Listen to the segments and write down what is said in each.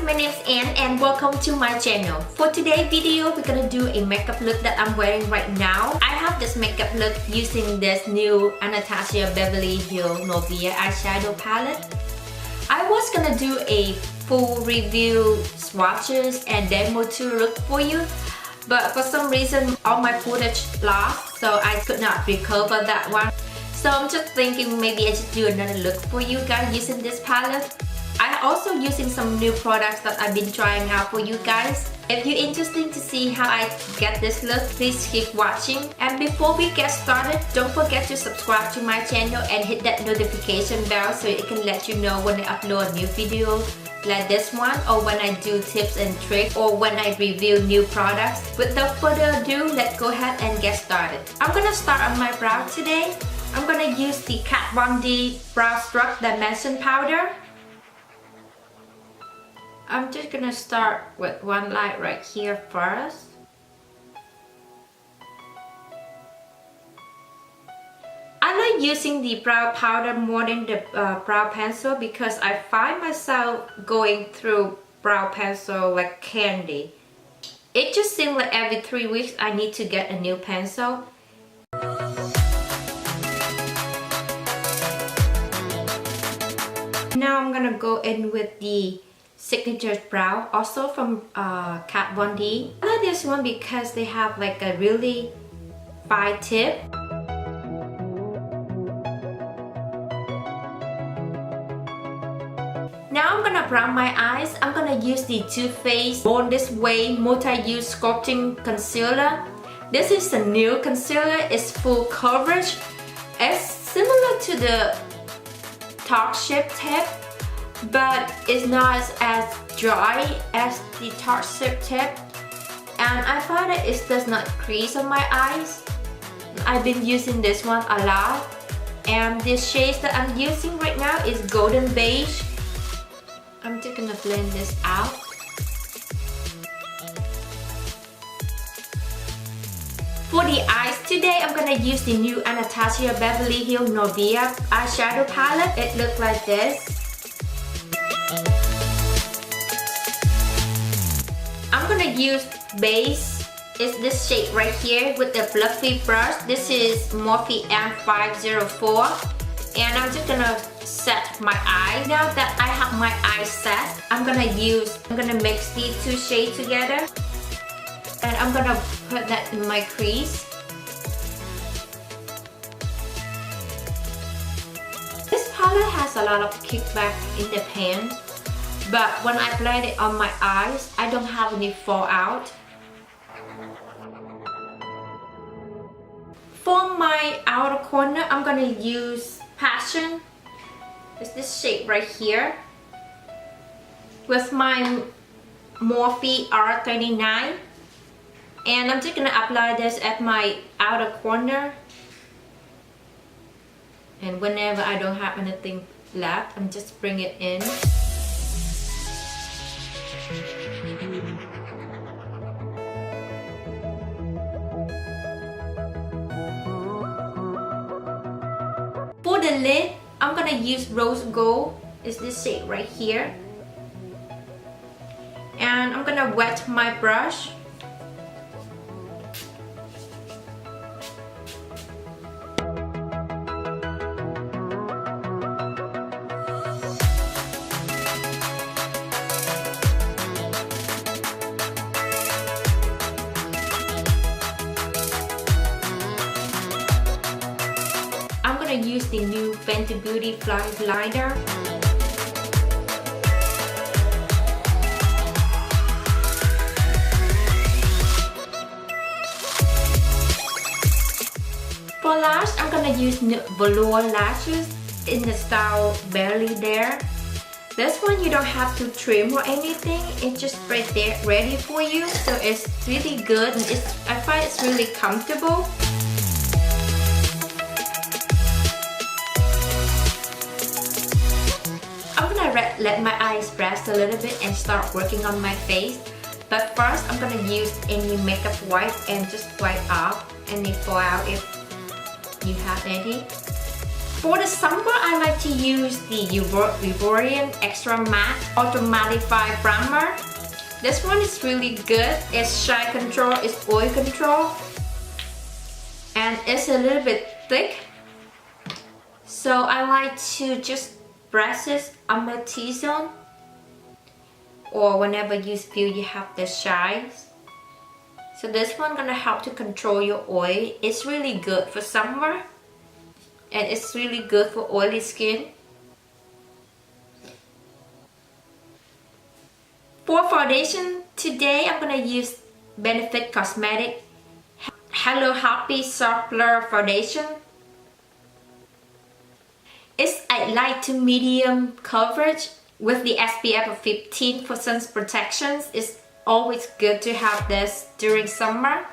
my name is Anne and welcome to my channel. For today's video, we're gonna do a makeup look that I'm wearing right now. I have this makeup look using this new Anatasia Beverly Norvia eyeshadow palette. I was gonna do a full review swatches and demo tour look for you, but for some reason all my footage lost, so I could not recover that one. So I'm just thinking maybe I should do another look for you guys using this palette. I'm also using some new products that I've been trying out for you guys. If you're interested to see how I get this look, please keep watching. And before we get started, don't forget to subscribe to my channel and hit that notification bell so it can let you know when I upload a new video like this one, or when I do tips and tricks, or when I review new products. Without further ado, let's go ahead and get started. I'm gonna start on my brow today. I'm gonna use the Kat Von D Brow Struck Dimension Powder. I'm just gonna start with one light right here first. I like using the brow powder more than the brow pencil because I find myself going through brow pencil like candy. It just seems like every 3 weeks I need to get a new pencil. Now I'm gonna go in with the Signature Brow, also from Kat Von D. I like this one because they have like a really fine tip. Now I'm gonna brown my eyes. I'm gonna use the Too Faced Born This Way Multi-Use Sculpting Concealer. This is a new concealer. It's full coverage. It's similar to the Tarte Shape Tip, but it's not as dry as the Tarte Shape Tip, and I find that it does not crease on my eyes. I've been using this one a lot, and the shades that I'm using right now is Golden Beige. I'm just gonna blend this out. For the eyes today, I'm gonna use the new Anatasia Beverly Norvia eyeshadow palette. It looks like this. I'm gonna use base. It's this shade right here with the fluffy brush. This is Morphe M504, and I'm just gonna set my eye. Now that I have my eye set, I'm gonna mix these two shades together, and I'm gonna put that in my crease. This palette has a lot of kickback in the pan, but when I blend it on my eyes, I don't have any fallout. For my outer corner, I'm gonna use Passion. It's this shade right here with my Morphe R39, and I'm just gonna apply this at my outer corner. And whenever I don't have anything left, I'm just bring it in. For the lid, I'm gonna use Rose Gold. It's this shade right here. And I'm gonna wet my brush. Use the new Fenty Beauty Fly Liner. For lash, I'm gonna use velour lashes in the style Beverly there. This one you don't have to trim or anything, it's just right there ready for you, so it's really good and I find it's really comfortable. Let my eyes rest a little bit and start working on my face. But first, I'm gonna use any makeup wipe and just wipe off any fallout if you have any. For the summer, I like to use the Erborian Extram Matte Ultra Mattified Primer. This one is really good. It's shine control, it's oil control, and it's a little bit thick. So I like to just press this on my T-zone, or whenever you feel you have the shines. So this one gonna help to control your oil. It's really good for summer, and it's really good for oily skin. For foundation, today I'm gonna use Benefit Cosmetic Hello Happy Soft Blur Foundation. It's a light to medium coverage with the SPF of 15 for sun protection. It's always good to have this during summer.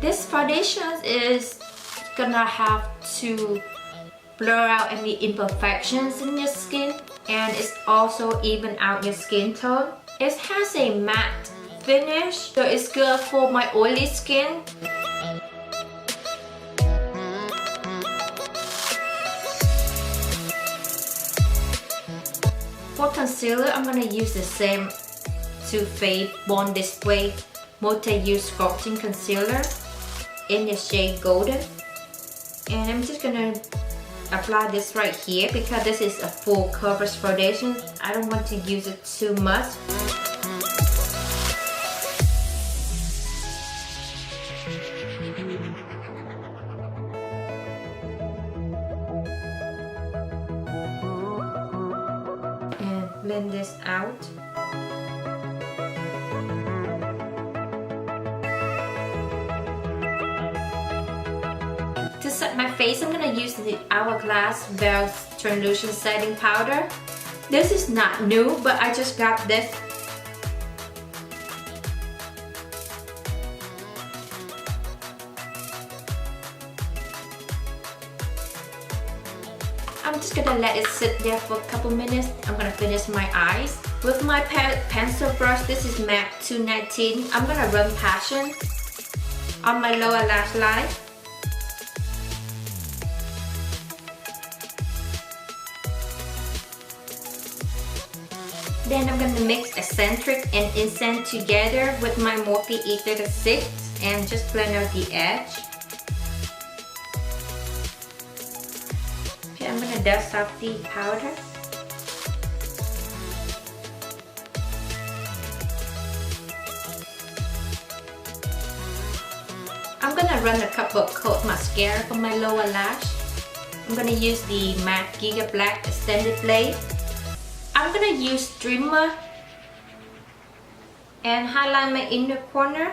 This foundation is gonna have to blur out any imperfections in your skin, and it's also even out your skin tone. It has a matte finish, so it's good for my oily skin. For concealer, I'm gonna use the same Too Faced Born This Way Multi-Use Sculpting Concealer in the shade Golden. And I'm just gonna apply this right here because this is a full coverage foundation. I don't want to use it too much. And blend this out. To set my face, I'm gonna use the Hourglass Veil Translucent Setting Powder. This is not new, but I just got this. I'm just gonna let it sit there for a couple minutes. I'm gonna finish my eyes. With my pencil brush, this is MAC 219. I'm gonna run Passion on my lower lash line. Then I'm gonna mix Eccentric and Incense together with my Morphe E36 and just blend out the edge. Okay, I'm gonna dust off the powder. I'm gonna run a couple of coat mascara for my lower lash. I'm gonna use the MAC Giga Black Extended Blade. I'm gonna use Dreamer and highlight my inner corner.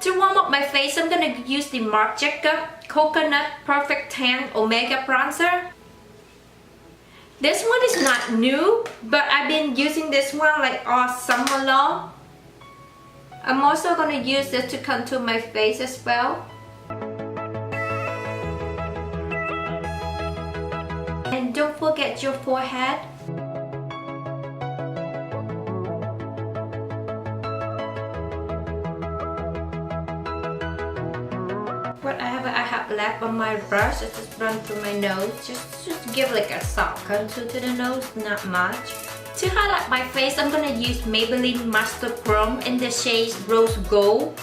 To warm up my face, I'm gonna use the Marc Coconut Perfect Tan Omega Bronzer. This one is not new, but I've been using this one like all summer long. I'm also gonna use this to contour my face as well. And don't forget your forehead. Whatever I have left on my brush, I just run through my nose. Just give like a soft contour to the nose, not much. To highlight my face, I'm gonna use Maybelline Master Chrome in the shade Rose Gold.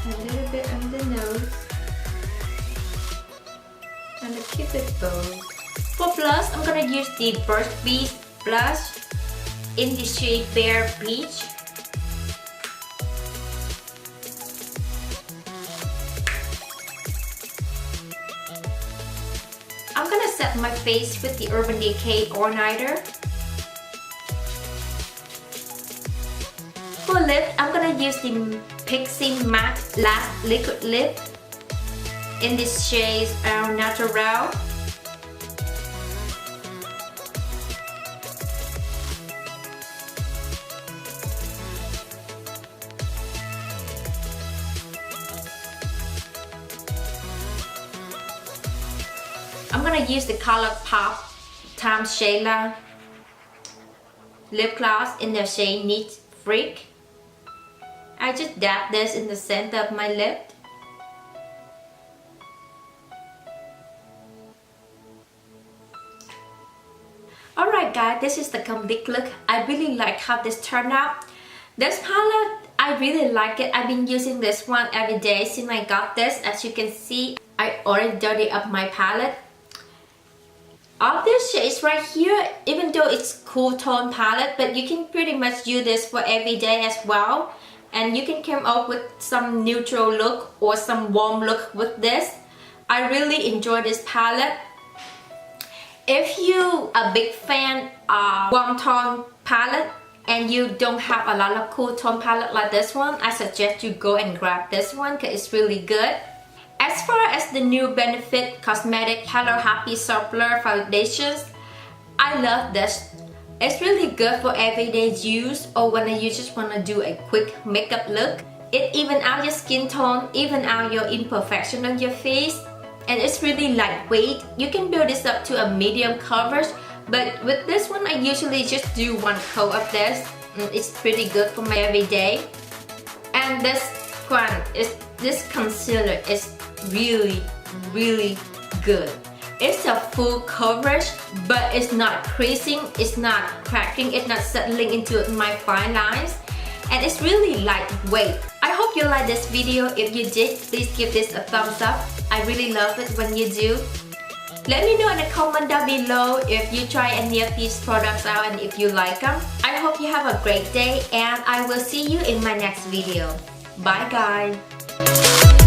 A little bit on the nose and a cupid bow. For blush, I'm gonna use the Burst Beast blush in the shade Bare Peach. I'm gonna set my face with the Urban Decay All-Nighter. For lip, I'm gonna use the Pixie Matte Last Liquid Lip in this shade Natural. I'm gonna use the Color Pop Time Shayla lip gloss in the shade Neat Freak. I just dab this in the center of my lip. Alright guys, this is the complete look. I really like how this turned out. This palette, I really like it. I've been using this one every day since I got this. As you can see, I already dirty up my palette. All these shades right here, even though it's cool tone palette, but you can pretty much use this for every day as well. And you can come up with some neutral look or some warm look with this. I really enjoy this palette. If you are a big fan of warm tone palette and you don't have a lot of cool tone palette like this one, I suggest you go and grab this one because it's really good. As far as the new Benefit Cosmetic Hello Happy Soft-Blur Foundations, I love this. It's really good for everyday use or when you just want to do a quick makeup look. It even out your skin tone, even out your imperfection on your face. And it's really lightweight. You can build this up to a medium coverage, but with this one I usually just do one coat of this. It's pretty good for my everyday. And this concealer is really good. It's a full coverage, but it's not creasing, it's not cracking, it's not settling into my fine lines. And it's really lightweight. I hope you like this video. If you did, please give this a thumbs up. I really love it when you do. Let me know in the comment down below if you try any of these products out and if you like them. I hope you have a great day and I will see you in my next video. Bye guys.